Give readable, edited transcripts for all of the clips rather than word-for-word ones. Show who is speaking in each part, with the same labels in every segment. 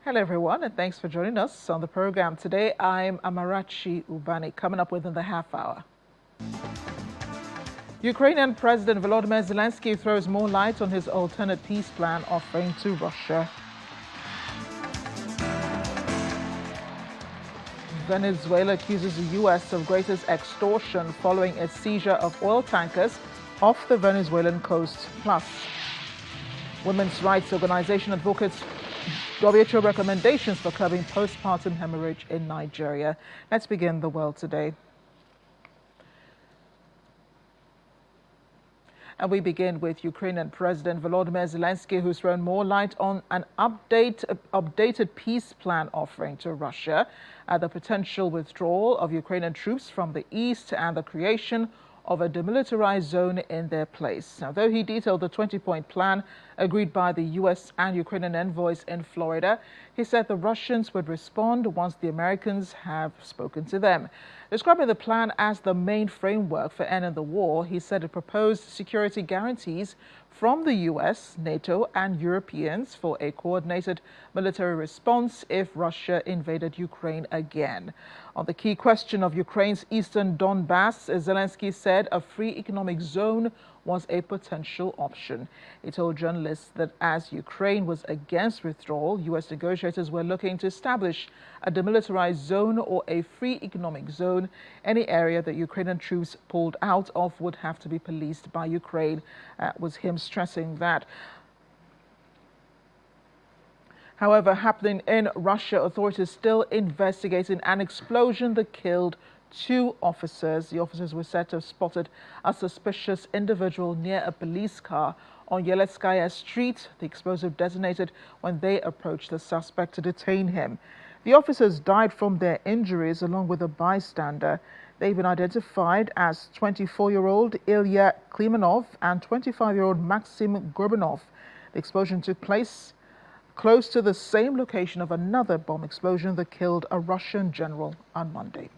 Speaker 1: Hello everyone, and thanks for joining us on the program today. I'm Amarachi Ubani. Coming up within the half hour, Ukrainian President Volodymyr Zelensky throws more light on his alternate peace plan offering to Russia. Venezuela accuses the US of greatest extortion following a seizure of oil tankers off the Venezuelan coast. Plus, women's rights organization advocates WHO recommendations for curbing postpartum hemorrhage in Nigeria. Let's begin the world today. And we begin with Ukrainian President Volodymyr Zelensky, who's thrown more light on an updated peace plan offering to Russia, the potential withdrawal of Ukrainian troops from the east and the creation of a demilitarized zone in their place. Now, though he detailed the 20-point plan agreed by the U.S. and Ukrainian envoys in Florida, he said the Russians would respond once the Americans have spoken to them. Describing the plan as the main framework for ending the war, he said it proposed security guarantees from the U.S., NATO, and Europeans for a coordinated military response if Russia invaded Ukraine again. On the key question of Ukraine's eastern Donbass, Zelensky said a free economic zone was a potential option. He told journalists that as Ukraine was against withdrawal, U.S. negotiators were looking to establish a demilitarized zone or a free economic zone. Any area that Ukrainian troops pulled out of would have to be policed by Ukraine, was him stressing that. However, happening in Russia, authorities still investigating an explosion that killed 2 officers. The officers were said to have spotted a suspicious individual near a police car on Yeletskaya Street. The explosive detonated when they approached the suspect to detain him. The officers died from their injuries along with a bystander. They've been identified as 24-year-old Ilya Klimanov and 25-year-old Maxim Gorbanov. The explosion took place close to the same location of another bomb explosion that killed a Russian general on Monday.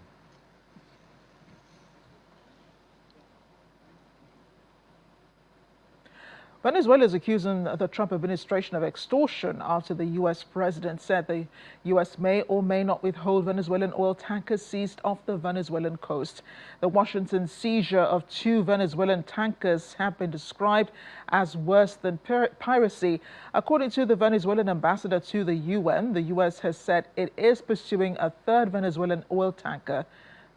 Speaker 1: Venezuela is accusing the Trump administration of extortion after the U.S. president said the U.S. may or may not withhold Venezuelan oil tankers seized off the Venezuelan coast. The Washington seizure of 2 Venezuelan tankers have been described as worse than piracy. According to the Venezuelan ambassador to the UN, the U.S. has said it is pursuing a 3rd Venezuelan oil tanker.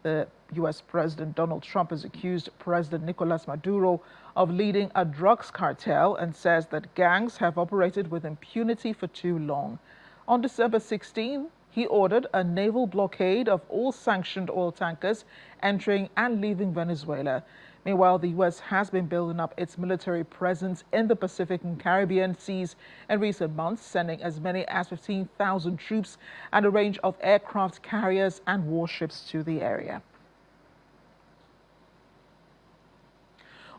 Speaker 1: The U.S. President Donald Trump has accused President Nicolas Maduro of leading a drugs cartel and says that gangs have operated with impunity for too long. On December 16, he ordered a naval blockade of all sanctioned oil tankers entering and leaving Venezuela. Meanwhile, the U.S. has been building up its military presence in the Pacific and Caribbean seas in recent months, sending as many as 15,000 troops and a range of aircraft carriers and warships to the area.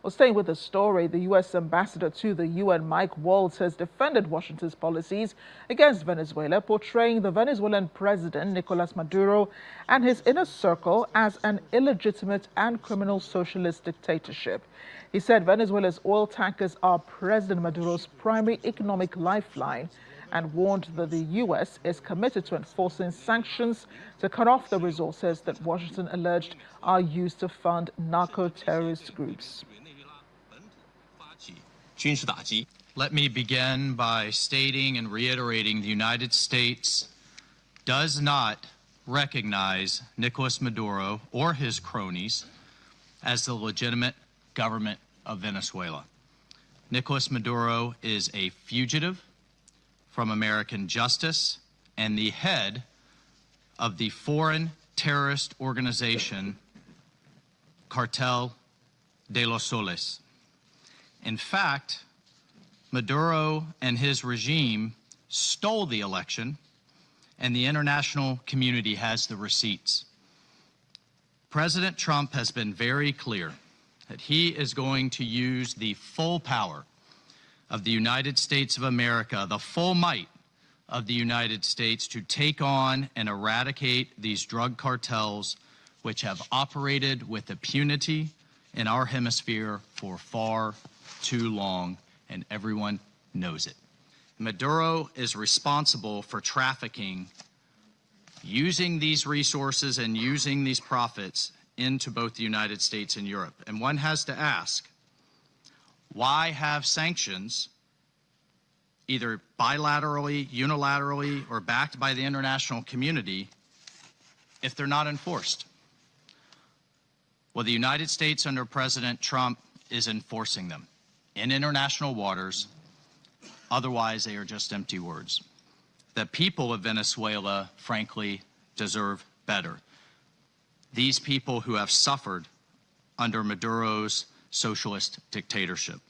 Speaker 1: Well, staying with the story, the U.S. ambassador to the UN, Mike Waltz, has defended Washington's policies against Venezuela, portraying the Venezuelan president, Nicolas Maduro, and his inner circle as an illegitimate and criminal socialist dictatorship. He said Venezuela's oil tankers are President Maduro's primary economic lifeline and warned that the U.S. is committed to enforcing sanctions to cut off the resources that Washington alleged are used to fund narco-terrorist groups.
Speaker 2: Let me begin by stating and reiterating the United States does not recognize Nicolas Maduro or his cronies as the legitimate government of Venezuela. Nicolas Maduro is a fugitive from American justice and the head of the foreign terrorist organization Cartel de los Soles. In fact, Maduro and his regime stole the election, and the international community has the receipts. President Trump has been very clear that he is going to use the full power of the United States of America, the full might of the United States, to take on and eradicate these drug cartels which have operated with impunity in our hemisphere for far too long, and everyone knows it. Maduro is responsible for trafficking, using these resources and using these profits into both the United States and Europe. And one has to ask, why have sanctions, either bilaterally, unilaterally, or backed by the international community, if they're not enforced? Well, the United States under President Trump is enforcing them in international waters. Otherwise, they are just empty words. The people of Venezuela, frankly, deserve better. These people who have suffered under Maduro's socialist dictatorship.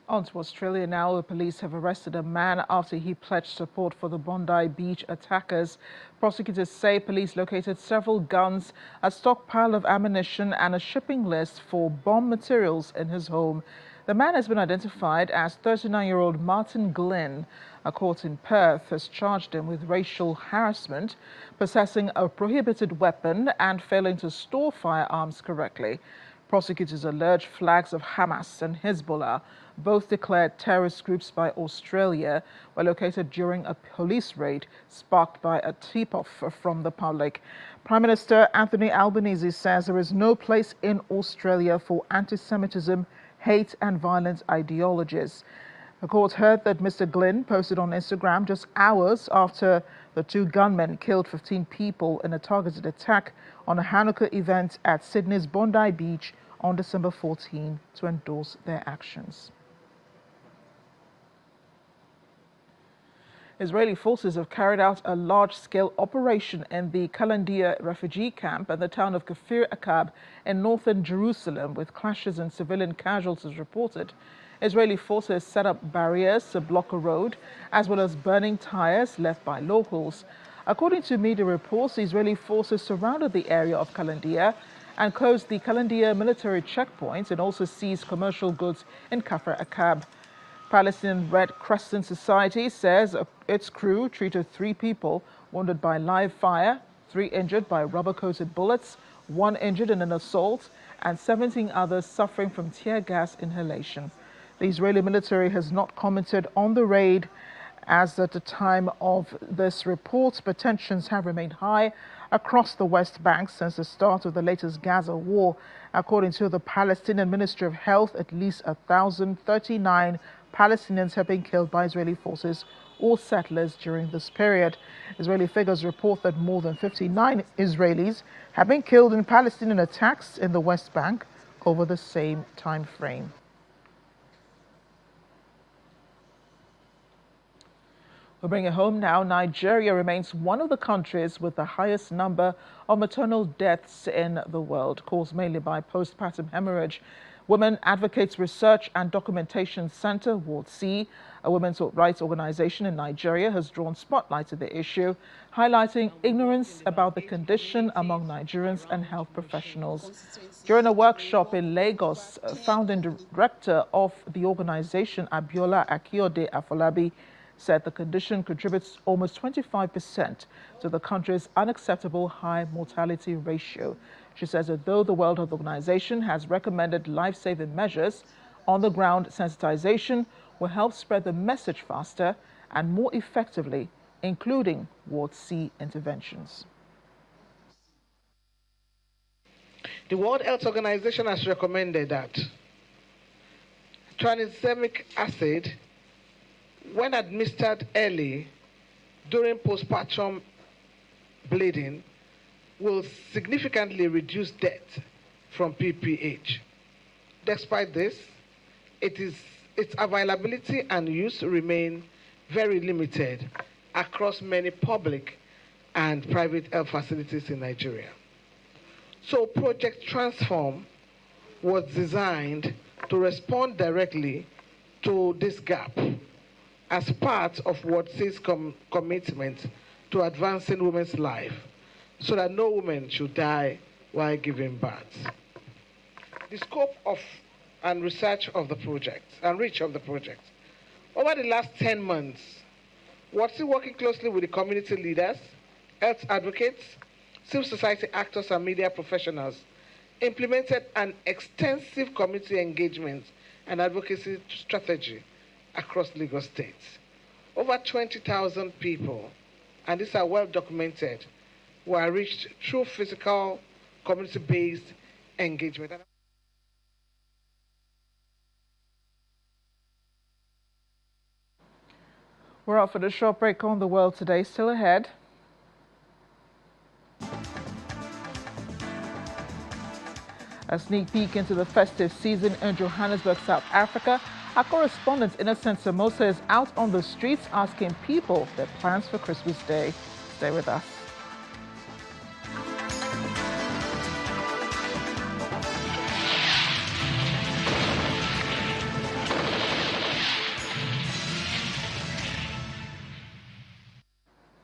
Speaker 1: On to Australia now. The police have arrested a man after he pledged support for the Bondi Beach attackers. Prosecutors say police located several guns, a stockpile of ammunition and a shipping list for bomb materials in his home. The man has been identified as 39-year-old Martin Glynn. A court in Perth has charged him with racial harassment, possessing a prohibited weapon and failing to store firearms correctly. Prosecutors allege flags of Hamas and Hezbollah, both declared terrorist groups by Australia, were located during a police raid sparked by a tip-off from the public. Prime Minister Anthony Albanese says there is no place in Australia for anti-Semitism, hate and violent ideologies. The court heard that Mr. Glynn posted on Instagram just hours after the two gunmen killed 15 people in a targeted attack on a Hanukkah event at Sydney's Bondi Beach on December 14 to endorse their actions. Israeli forces have carried out a large-scale operation in the Kalandia refugee camp and the town of Kfir Akab in northern Jerusalem, with clashes and civilian casualties reported. Israeli forces set up barriers to block a road, as well as burning tires left by locals. According to media reports, Israeli forces surrounded the area of Kalandia and closed the Kalandia military checkpoint and also seized commercial goods in Kfir Akab. Palestinian Red Crescent Society says its crew treated 3 people wounded by live fire, 3 injured by rubber-coated bullets, 1 injured in an assault, and 17 others suffering from tear gas inhalation. The Israeli military has not commented on the raid, as at the time of this report, but tensions have remained high across the West Bank since the start of the latest Gaza war. According to the Palestinian Ministry of Health, at least 1,039 Palestinians have been killed by Israeli forces or settlers during this period. Israeli figures report that more than 59 Israelis have been killed in Palestinian attacks in the West Bank over the same time frame. We'll bring it home now. Nigeria remains one of the countries with the highest number of maternal deaths in the world, caused mainly by postpartum hemorrhage. Women Advocates Research and Documentation Center, Ward C, a women's rights organization in Nigeria, has drawn spotlight to the issue, highlighting ignorance about the condition among Nigerians and health professionals. During a workshop in Lagos, founding director of the organization, Abiola Akiode Afolabi, said the condition contributes almost 25% to the country's unacceptable high mortality ratio. She says that though the World Health Organization has recommended life-saving measures, on-the-ground sensitization will help spread the message faster and more effectively, including Ward C interventions.
Speaker 3: The World Health Organization has recommended that tranexamic acid, when administered early during postpartum bleeding, will significantly reduce death from PPH. Despite this, its availability and use remain very limited across many public and private health facilities in Nigeria. So Project Transform was designed to respond directly to this gap as part of WORDC's commitment to advancing women's life, so that no woman should die while giving birth. The scope of and research of the project and reach of the project. Over the last 10 months, WORDC, working closely with the community leaders, health advocates, civil society actors and media professionals, implemented an extensive community engagement and advocacy strategy across Lagos State. Over 20,000 people, and these are well documented, were reached through physical community-based engagement.
Speaker 1: We're out for the short break on the world today. Still ahead. A sneak peek into the festive season in Johannesburg, South Africa. Our correspondent Innocent Samosa is out on the streets asking people their plans for Christmas Day. Stay with us.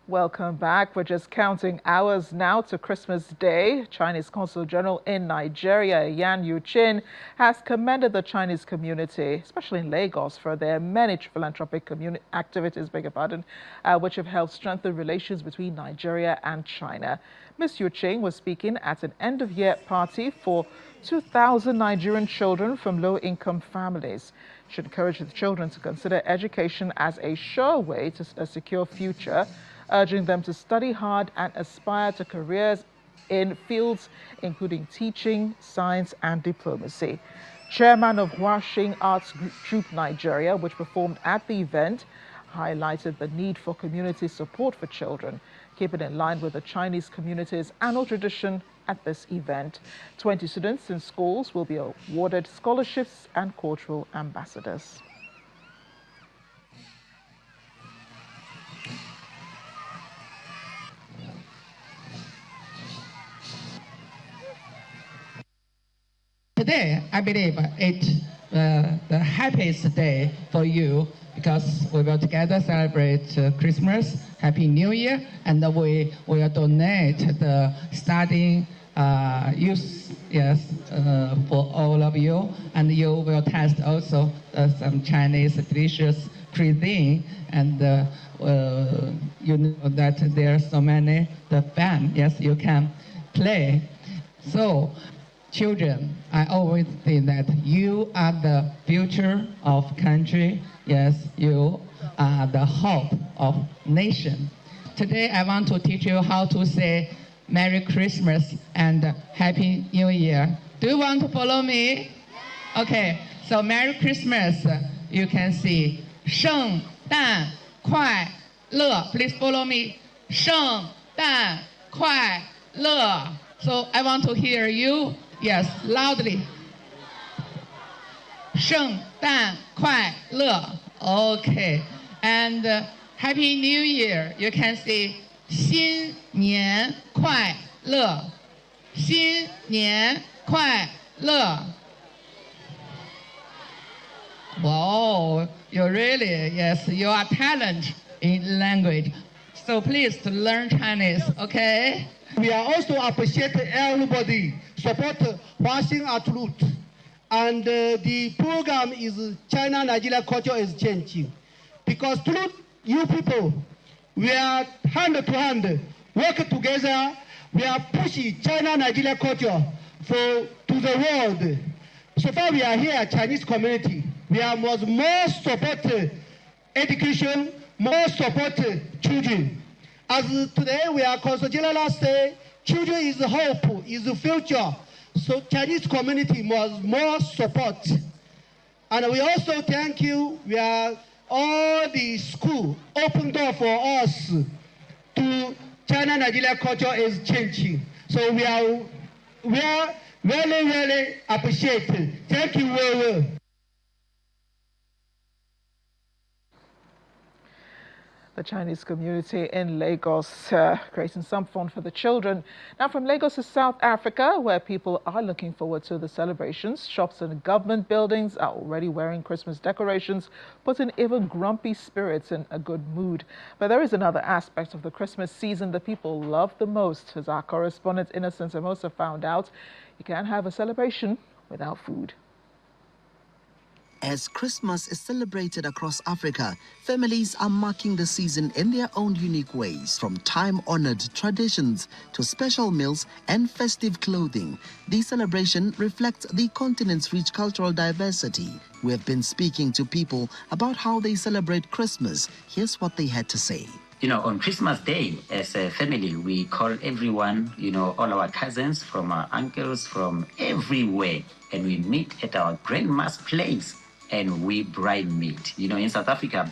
Speaker 1: Welcome back. We're just counting hours now to Christmas Day. Chinese Consul General in Nigeria, Yan Yuqin, has commended the Chinese community, especially in Lagos, for their many philanthropic activities, which have helped strengthen relations between Nigeria and China. Ms. Yuqin was speaking at an end-of-year party for 2,000 Nigerian children from low-income families. She encouraged the children to consider education as a sure way to a secure future, urging them to study hard and aspire to careers in fields including teaching, science and diplomacy. Chairman of Huaxing Arts Troupe Nigeria, which performed at the event, highlighted the need for community support for children, keeping in line with the Chinese community's annual tradition at this event. 20 students in schools will be awarded scholarships and cultural ambassadors.
Speaker 4: Today, I believe it's the happiest day for you because we will together celebrate Christmas, Happy New Year, and we will donate the studying youth, for all of you, and you will test also some Chinese delicious cuisine, and you know that there are so many the fun. Yes, you can play. So, children, I always say that you are the future of country. Yes, you are the hope of nation. Today, I want to teach you how to say Merry Christmas and Happy New Year. Do you want to follow me? Okay, so Merry Christmas, you can see 圣诞快乐. Please follow me. 圣诞快乐. So I want to hear you. Yes, loudly. 圣诞快乐. Okay. And Happy New Year. You can say 新年快乐. 新年快乐. Wow, you really, yes, you are talent in language. So please to learn Chinese, okay?
Speaker 5: We are also appreciate everybody support Huaxing Art Route, and the program is China-Nigeria Culture is changing, because through you people, we are hand to hand, work together. We are pushing China-Nigeria culture to the world. So far, we are here, Chinese community. We are more support education, more support children. As today we are Consul General say, children is hope, is the future. So Chinese community must more support. And we also thank you. We are all the school open door for us to China-Nigeria culture is changing. So we are really, really appreciate it. Thank you very well.
Speaker 1: The Chinese community in Lagos creating some fun for the children. Now from Lagos to South Africa, where people are looking forward to the celebrations. Shops and government buildings are already wearing Christmas decorations, putting even grumpy spirits in a good mood. But there is another aspect of the Christmas season that people love the most. As our correspondent Innocent Samosa found out, you can't have a celebration without food.
Speaker 6: As Christmas is celebrated across Africa, families are marking the season in their own unique ways, from time-honored traditions to special meals and festive clothing. The celebration reflects the continent's rich cultural diversity. We have been speaking to people about how they celebrate Christmas. Here's what they had to say.
Speaker 7: On Christmas Day, as a family, we call everyone, all our cousins, from our uncles, from everywhere, and we meet at our grandma's place. And we bride meat. In South Africa,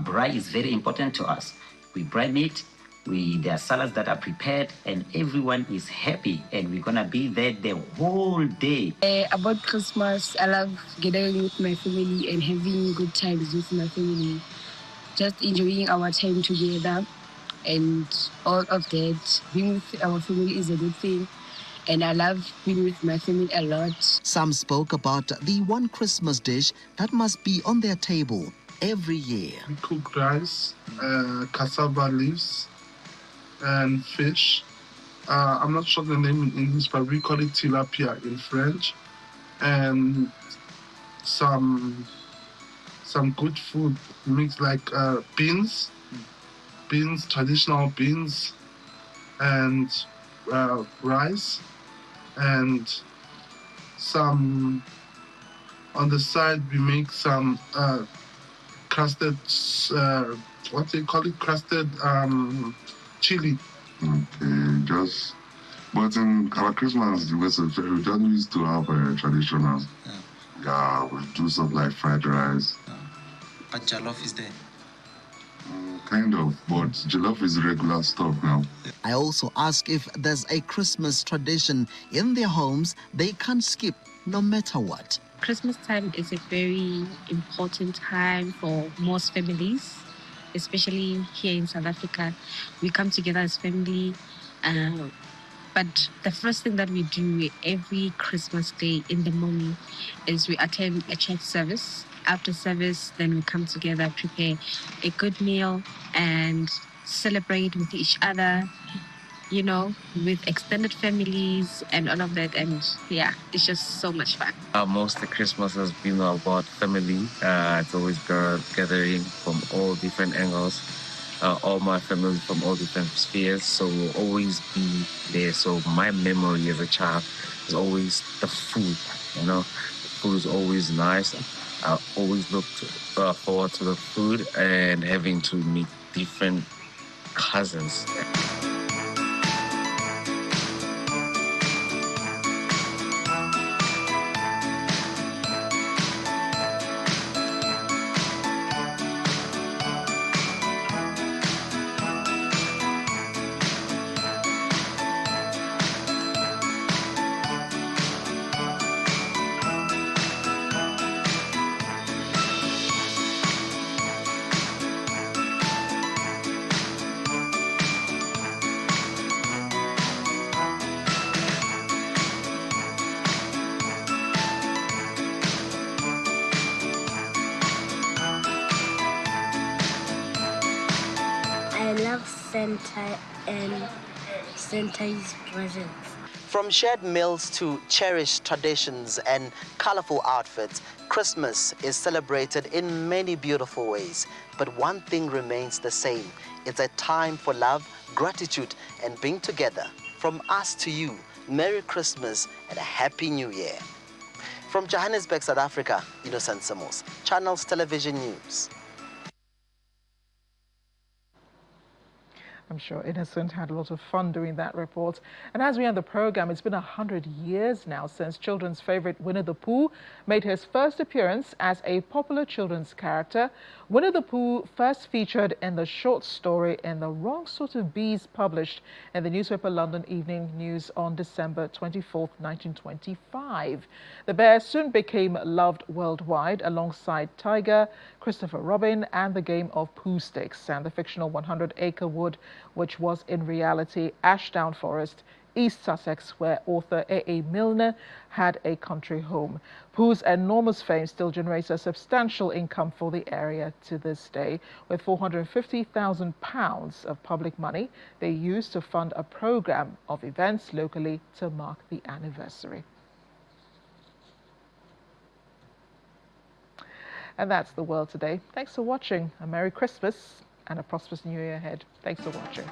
Speaker 7: bride is very important to us. We bride meat, there are salads that are prepared, and everyone is happy, and we're gonna be there the whole day.
Speaker 8: About Christmas, I love gathering with my family and having good times with my family. Just enjoying our time together, and all of that. Being with our family is a good thing. And I love being with my family a lot.
Speaker 6: Some spoke about the one Christmas dish that must be on their table every year.
Speaker 9: We cook rice, cassava leaves, and fish. I'm not sure the name in English, but we call it tilapia in French. And some good food mixed like beans, traditional beans, and rice. And some on the side we make some crusted crusted chili.
Speaker 10: Okay, but in our Christmas we just used to have traditional. Yeah, we do something like fried rice.
Speaker 11: But jollof is there.
Speaker 10: Kind of, but jollof is regular stuff now.
Speaker 6: I also ask if there's a Christmas tradition in their homes they can't skip no matter what.
Speaker 12: Christmas time is a very important time for most families, especially here in South Africa. We come together as family, but the first thing that we do every Christmas Day in the morning is we attend a church service. After service, then we come together, prepare a good meal and celebrate with each other, with extended families and all of that. And yeah, it's just so much fun.
Speaker 13: Most of Christmas has been about family. It's always gathering from all different angles. All my family from all different spheres, so we'll always be there. So my memory as a child is always the food, The food is always nice. I always look forward to the food and having to meet different cousins.
Speaker 14: I love Santa and Santa's presents.
Speaker 6: From shared meals to cherished traditions and colorful outfits, Christmas is celebrated in many beautiful ways. But one thing remains the same. It's a time for love, gratitude, and being together. From us to you, Merry Christmas and a Happy New Year. From Johannesburg, South Africa, Innocent Samos, Channels Television News.
Speaker 1: I'm sure Innocent had a lot of fun doing that report. And as we end the program, it's been 100 years now since children's favorite Winnie-the-Pooh made his first appearance as a popular children's character. Winnie-the-Pooh first featured in the short story In the Wrong Sort of Bees, published in the newspaper London Evening News on December 24, 1925. The bear soon became loved worldwide alongside Tiger, Christopher Robin, and the game of Pooh Sticks and the fictional 100-acre wood, which was in reality Ashdown Forest, East Sussex, where author A.A. Milner had a country home. Pooh's enormous fame still generates a substantial income for the area to this day, with £450,000 of public money they used to fund a program of events locally to mark the anniversary. And that's the world today. Thanks for watching. A Merry Christmas and a prosperous New Year ahead. Thanks for watching.